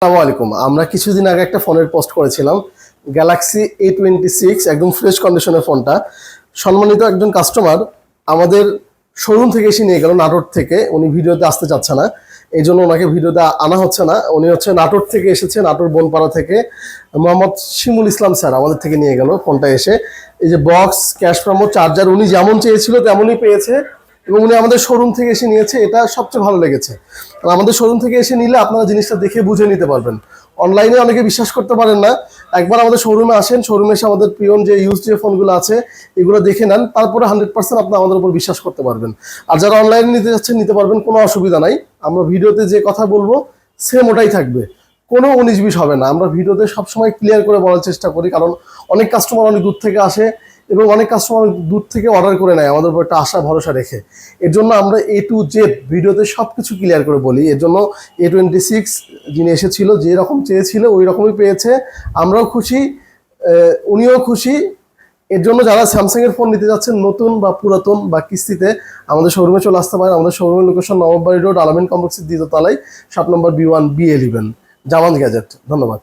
আসসালামু আলাইকুম। আমরা কিছুদিন আগে একটা ফোনের পোস্ট করেছিলাম, গ্যালাক্সি A26, একদম ফ্রেশ কন্ডিশনের ফোনটা। সম্মানিত একজন কাস্টমার আমাদের শোরুম থেকে এসে নিয়ে গেল, নাটোর থেকে। উনি ভিডিওতে আসতে চাচ্ছে না, এই জন্য ওনাকে ভিডিওতে আনা হচ্ছে না। উনি হচ্ছে নাটোর থেকে এসেছে, নাটোর বনপাড়া থেকে। মোহাম্মদ শিমুল ইসলাম স্যার আমাদের থেকে নিয়ে গেল ফোনটা এসে। এই যে বক্স, ক্যাশ প্রমো, চার্জার উনি যেমন চেয়েছিল তেমনই পেয়েছে, এবং উনি আমাদের শোরুম থেকে এসে নিয়েছে। এটা সবচেয়ে ভালো লেগেছে। আর আমাদের শোরুম থেকে এসে নিলে আপনারা জিনিসটা দেখে বুঝে নিতে পারবেন। অনলাইনে অনেকে বিশ্বাস করতে পারেন না, একবার আমাদের শোরুমে আসেন, শোরুমে এসে আমাদের পিওন যে ইউজ যে ফোনগুলো আছে এগুলো দেখে নেন, তারপরে 100% আপনি আমাদের উপর বিশ্বাস করতে পারবেন। আর যারা অনলাইনে নিতে যাচ্ছেন নিতে পারবেন, কোনো অসুবিধা নাই। আমরা ভিডিওতে যে কথা বলবো সেম ওটাই থাকবে, কোনো 19-20 হবে না। আমরা ভিডিওতে সবসময় ক্লিয়ার করে বলার চেষ্টা করি, কারণ অনেক কাস্টমার অনেক দূর থেকে আসে এবং অনেক কাস্টমার দূর থেকে অর্ডার করে নেয় আমাদের উপর একটা আশা ভরসা রেখে। এর জন্য আমরা A to Z ভিডিওতে সব কিছু ক্লিয়ার করে বলি। এর জন্য A26 যিনি এসেছিল যেরকম চেয়েছিল ওই রকমই পেয়েছে, আমরাও খুশি, উনিও খুশি। এর জন্য যারা স্যামসাংয়ের ফোন নিতে যাচ্ছেন, নতুন বা পুরাতন বা কিস্তিতে, আমাদের শোরুমে চলে আসতে পারেন। আমাদের শোরুমের লোকেশন নবাববাড়ি রোড, আলামিন কমপ্লেক্সের দ্বিতীয় তলায়, 7 নম্বর B1 B11, জামান গ্যাজেট। ধন্যবাদ।